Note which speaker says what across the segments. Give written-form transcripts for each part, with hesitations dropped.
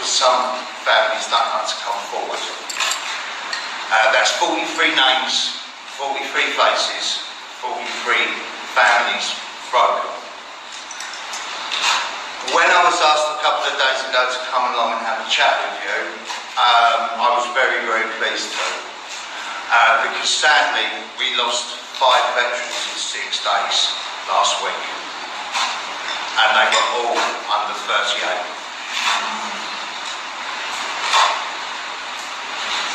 Speaker 1: because some families don't like to come forward. That's 43 names, 43 faces, 43 families broken. When I was asked a couple of days ago to come along and have a chat with you, I was very, very pleased to. Because sadly, we lost 5 veterans in 6 days last week. And they were all under 38.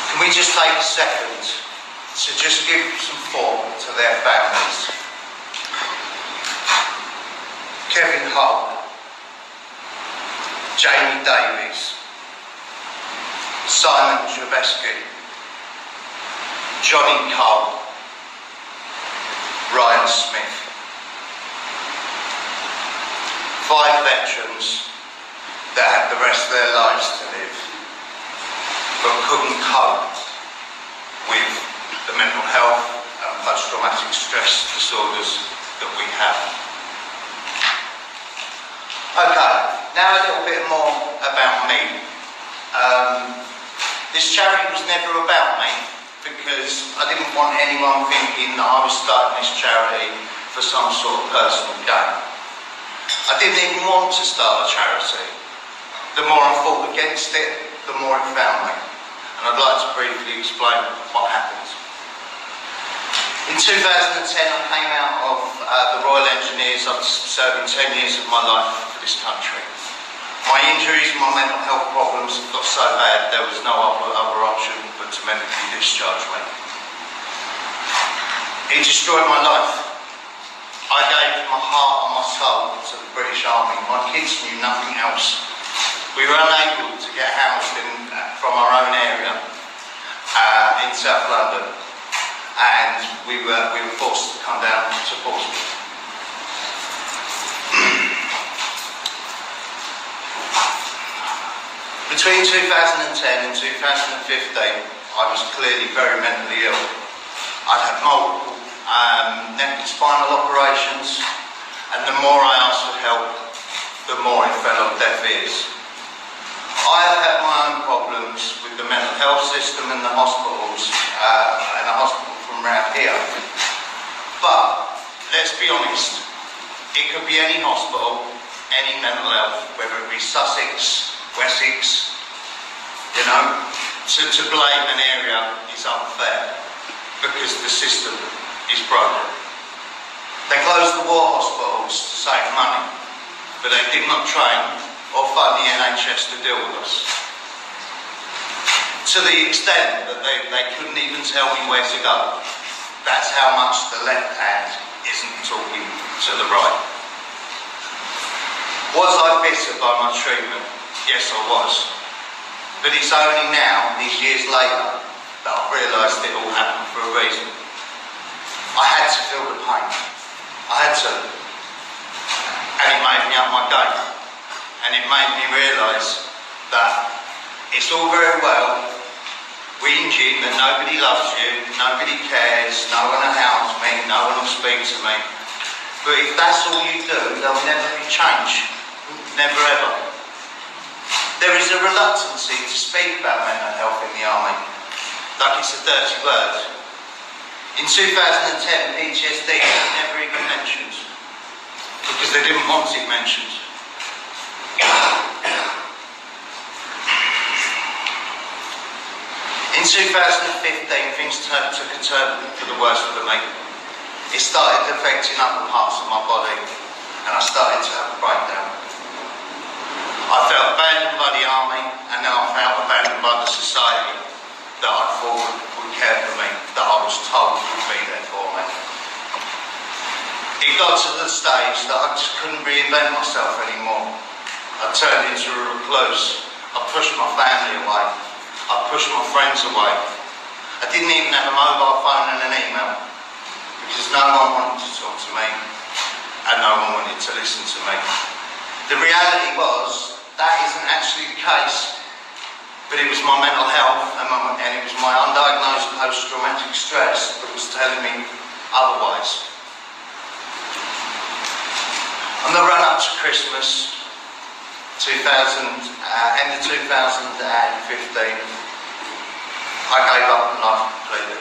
Speaker 1: Can we just take a second to just give some thought to their families? Kevin Holt, Jamie Davies, Simon Jabeski, Johnny Cole, Ryan Smith. 5 veterans that had the rest of their lives to live, but couldn't cope with the mental health and post-traumatic stress disorders that we have. Okay, now a little bit more about me. This charity was never about me because I didn't want anyone thinking that I was starting this charity for some sort of personal gain. I didn't even want to start a charity. The more I fought against it, the more it found me. And I'd like to briefly explain what happened. In 2010, I came out of the Royal Engineers after serving 10 years of my life for this country. My injuries and my mental health problems got so bad there was no other option but to medically discharge me. It destroyed my life. I gave my heart and my soul to the British Army. My kids knew nothing else. We were unable to get housed from our own area in South London, and we were forced to come down to Portsmouth. Between 2010 and 2015, I was clearly very mentally ill. I'd had multiple neck and spinal operations, and the more I asked for help, the more it fell on deaf ears. I have had my own problems with the mental health system and the hospitals, and a hospital from around here. But let's be honest, it could be any hospital, any mental health, whether it be Sussex, Wessex, you know, to blame an area is unfair because the system is broken. They closed the war hospitals to save money, but they did not train or fund the NHS to deal with us. To the extent that they couldn't even tell me where to go. That's how much the left hand isn't talking to the right. Was I bitter by my treatment? Yes, I was. But it's only now, these years later, that I've realised it all happened for a reason. I had to feel the pain. I had to. And it made me up my game. And it made me realise that it's all very well whinging that nobody loves you, nobody cares, no one will house me, no one will speak to me. But if that's all you do, there'll never be change. Never ever. There is a reluctancy to speak about mental health in the army, like it's a dirty word. In 2010, PTSD was never even mentioned, because they didn't want it mentioned. In 2015, things took a turn for the worse for me. It started affecting other parts of my body, and I started to have a breakdown. I felt abandoned by the army, and now I felt abandoned by the society that I thought would care for me, that I was told would be there for me. It got to the stage that I just couldn't reinvent myself anymore. I turned into a recluse. I pushed my family away. I pushed my friends away. I didn't even have a mobile phone and an email because no one wanted to talk to me and no one wanted to listen to me. The reality was that isn't actually the case, but it was my mental health and it was my undiagnosed post-traumatic stress that was telling me otherwise. On the run up to Christmas, end of 2015, I gave up on life completely.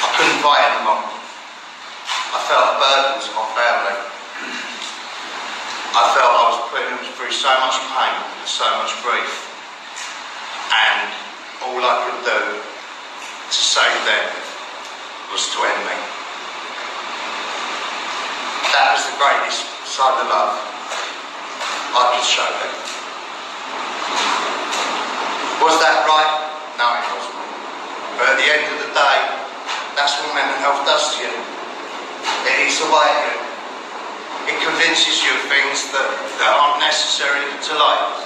Speaker 1: I couldn't fight anymore. I felt a burden to my family. I felt I was putting them through so much pain and so much grief, and all I could do to save them was to end me. That was the greatest side of love I could show them. Was that right? No, it wasn't. But at the end of the day, that's what mental health does to you. It eats away at you. It convinces you of things that aren't necessary to life.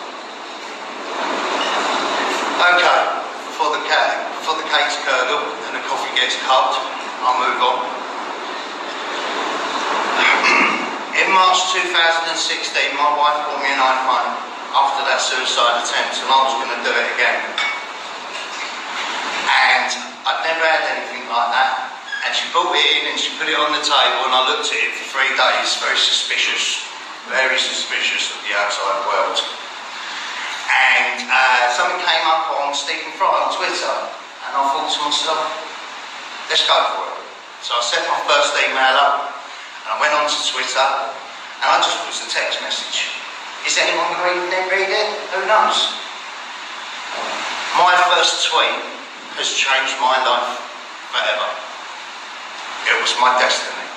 Speaker 1: Okay, before the cakes curdle and the coffee gets cold, I'll move on. In March 2016, my wife bought me an iPhone after that suicide attempt, and I was going to do it again. And I'd never had anything like that. And she brought it in and she put it on the table, and I looked at it for 3 days, very suspicious of the outside world. And something came up on Stephen Fry on Twitter, and I thought to myself, let's go for it. So I sent my first email up, and I went on to Twitter, and I just put a text message. Is anyone going to read it? Who knows? My first tweet has changed my life forever. It was my destiny.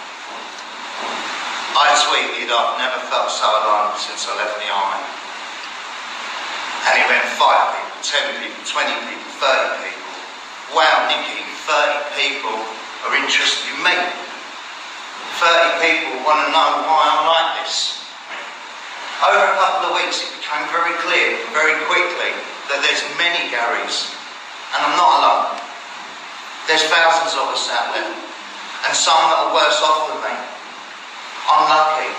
Speaker 1: I tweeted, I've never felt so alone since I left the army. And it went 5 people, 10 people, 20 people, 30 people. Wow, Nikki, 30 people are interested in me. 30 people want to know why I'm like this. Over a couple of weeks, it became very clear, very quickly, that there's many Garys, and I'm not alone. There's thousands of us out there, and some that are worse off than me. I'm lucky.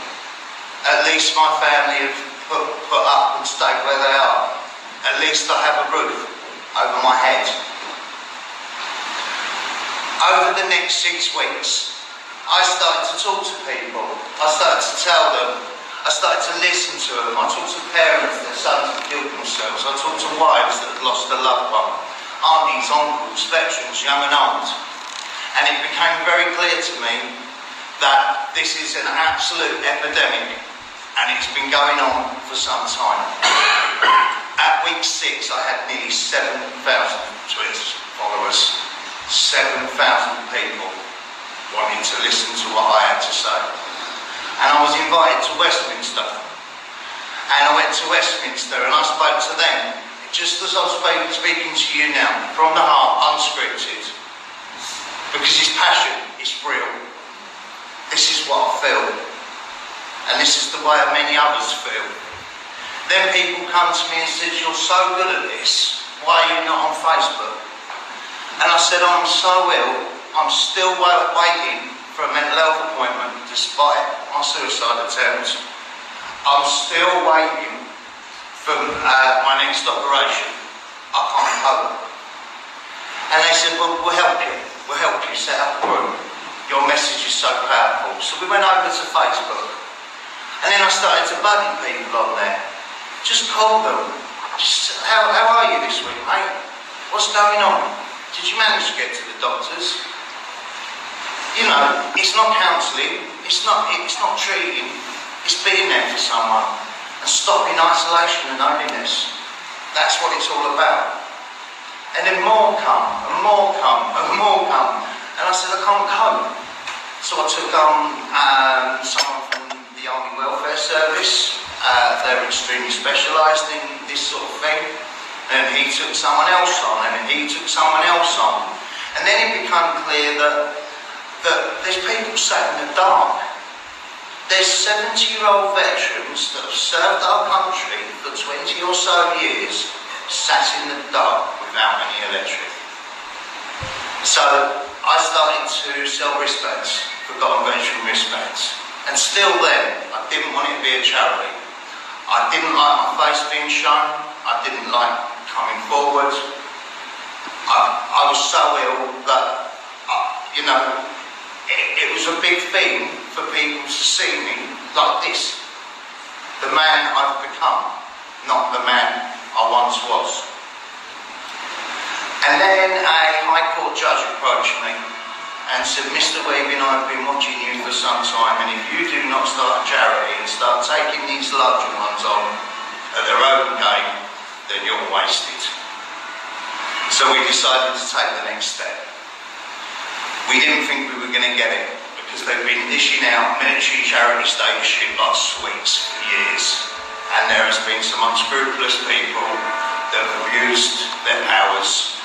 Speaker 1: At least my family have put up and stayed where they are. At least I have a roof over my head. Over the next 6 weeks, I started to talk to people. I started to tell them. I started to listen to them. I talked to parents their sons had killed themselves. I talked to wives that had lost a loved one, aunties, uncles, veterans, young and old. And it became very clear to me that this is an absolute epidemic, and it's been going on for some time. At week 6, I had nearly 7,000 Twitter followers, 7,000 people wanting to listen to what I had to say. And I was invited to Westminster. And I went to Westminster and I spoke to them, just as I was speaking to you now, from the heart, unscripted. Because his passion is real. This is what I feel. And this is the way many others feel. Then people come to me and said, you're so good at this, why are you not on Facebook? And I said, I'm so ill, I'm still waiting for a mental health appointment despite my suicide attempt. I'm still waiting for my next operation. I can't cope. And they said, well, we'll help you set up a room. Your message is so powerful. So we went over to Facebook, and then I started to buddy people on there. Just call them. Just, how are you this week, mate? What's going on? Did you manage to get to the doctors? You know, it's not counselling, it's not treating, it's being there for someone and stopping isolation and loneliness. That's what it's all about. And then more come, and more come, and more come. And I said, I can't cope. So I took on someone from the Army Welfare Service. They're extremely specialised in this sort of thing. And he took someone else on, and he took someone else on. And then it became clear that there's people sat in the dark. There's 70-year-old veterans that have served our country for 20 or so years, sat in the dark without any electric. So I started to sell wristbands, forgotten veteran wristbands. And still then, I didn't want it to be a charity. I didn't like my face being shown. I didn't like coming forward. I was so ill that, it was a big thing for people to see me like this, the man I've become, not the man I once was. And then a High Court judge approached me and said, Mr. Weaving, I've been watching you for some time, and if you do not start a charity and start taking these larger ones on at their own game, then you're wasted. So we decided to take the next step. We didn't think we were going to get it because they've been dishing out military charity statues like sweets for years, and there has been some unscrupulous people that have abused their powers,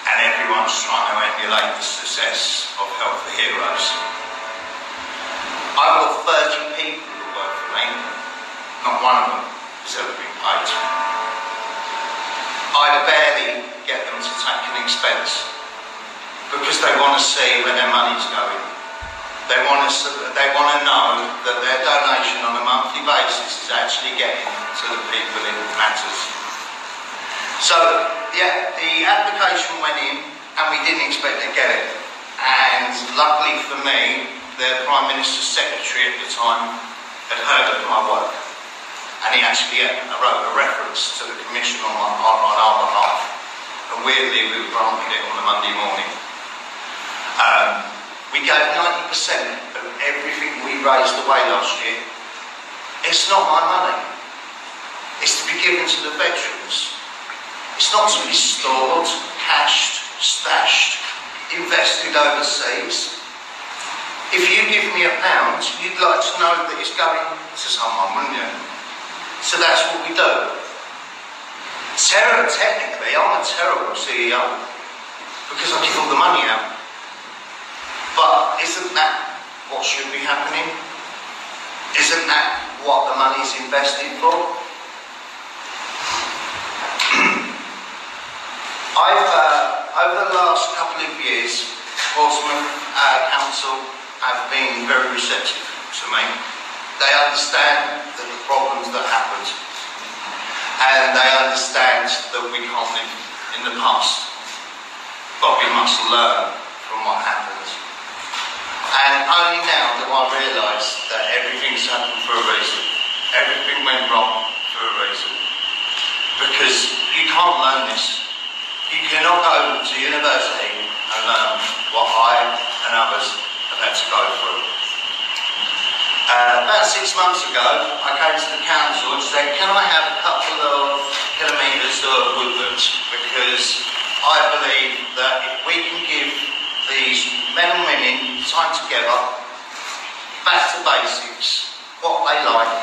Speaker 1: and everyone's trying to emulate the success of Help for Heroes. I've got 30 people that work for me, not one of them has ever been paid. I barely get them to take an expense because they want to see where their money's going. They want to know that their donation on a monthly basis is actually getting to the people it matters. So, yeah, the application went in and we didn't expect to get it. And luckily for me, the Prime Minister's secretary at the time had heard of my work. And he actually wrote a reference to the Commission on our behalf. And weirdly, we were granted it on a Monday morning. We gave 90% of everything we raised away last year. It's not my money. It's to be given to the veterans. It's not to be stored, cashed, stashed, invested overseas. If you give me £1, you'd like to know that it's going to someone, wouldn't you? So that's what we do. Technically, I'm a terrible CEO because I give all the money out. But isn't that what should be happening? Isn't that what the money's invested for? Over the last couple of years, Portsmouth Council have been very receptive to me. They understand the problems that happened, and they understand that we can't live in the past, but we must learn from what happened. And only now do I realise that everything's happened for a reason. Everything went wrong for a reason. Because you can't learn this. You cannot go to university and learn what I and others have had to go through. About 6 months ago, I came to the council and said, can I have a couple of kilometres of woodlands? Because I believe that if we can give these men and women time together, back to basics, what they like,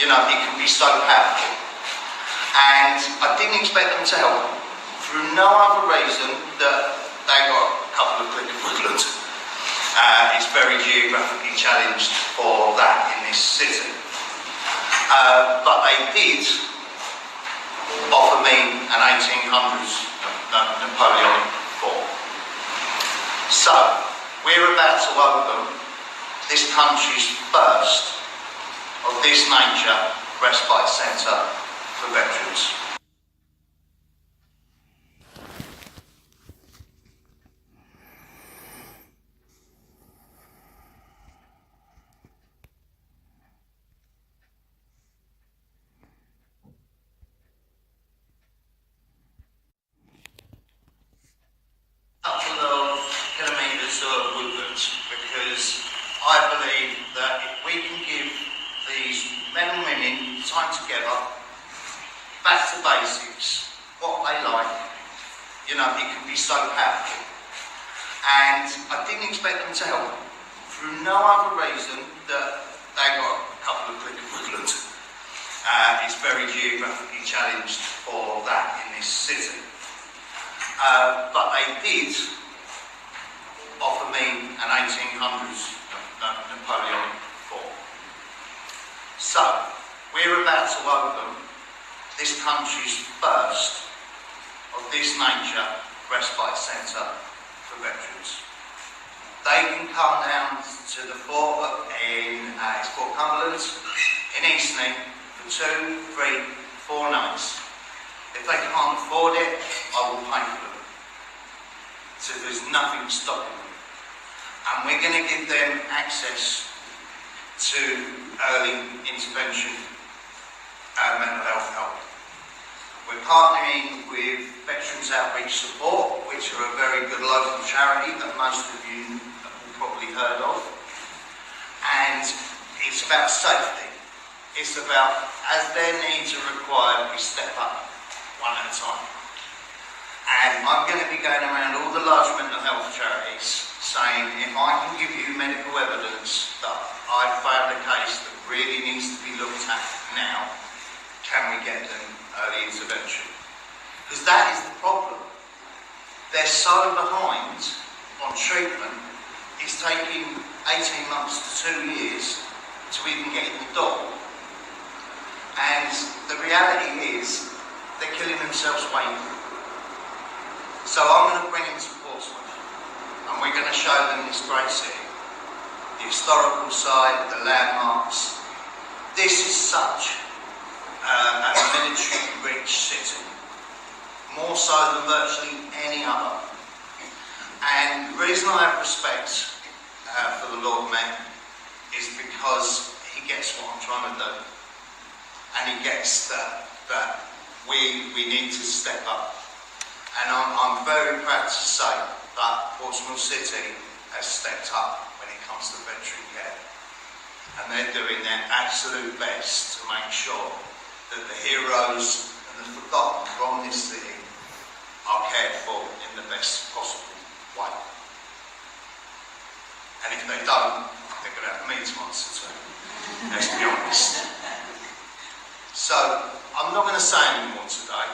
Speaker 1: you know, it can be so powerful. And I didn't expect them to help, through no other reason that they got a couple of click of woodland. It's very geographically challenged for that in this city. But they did offer me an 1800s Napoleonic fort. So, we're about to open this country's first of this nature respite centre for veterans. Because I believe that if we can give these men and women time together, back to basics, what they like, you know, it can be so powerful. And I didn't expect them to help, through no other reason that they got a couple of click of woodland. It's very geographically challenged for that in this city. But they did offer me an 1800s Napoleonic fort. So, we're about to open this country's first of this nature respite centre for veterans. They can come down to the fort in Fort Cumberland in Eastney for 2, 3, 4 nights. If they can't afford it, I will pay for them. So there's nothing stopping them. And we're going to give them access to early intervention mental health help. We're partnering with Veterans Outreach Support, which are a very good local charity that most of you have probably heard of. And it's about safety. It's about, as their needs are required, we step up one at a time. And I'm going to be going around all the large mental health charities saying, if I can give you medical evidence that I've found a case that really needs to be looked at now, can we get them early intervention? Because that is the problem. They're so behind on treatment, it's taking 18 months to 2 years to even get in the door. And the reality is, they're killing themselves waiting. So I'm going to bring them to Portsmouth, and we're going to show them this great city. The historical side, the landmarks. This is such a military-rich city, more so than virtually any other. And the reason I have respect for the Lord Mayor is because he gets what I'm trying to do. And he gets that we need to step up. And I'm very proud to say that Portsmouth City has stepped up when it comes to veteran care. And they're doing their absolute best to make sure that the heroes and the forgotten from this city are cared for in the best possible way. And if they don't, they're going to have me to answer to. Let's be honest. So, I'm not going to say any more today.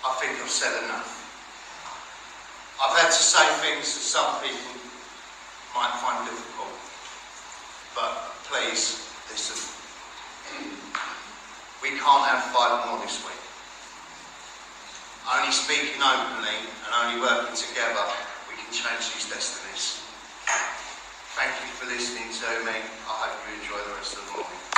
Speaker 1: I think I've said enough. I've had to say things that some people might find difficult, but please listen. We can't have 5 more this week. Only speaking openly and only working together, we can change these destinies. Thank you for listening to me. I hope you enjoy the rest of the morning.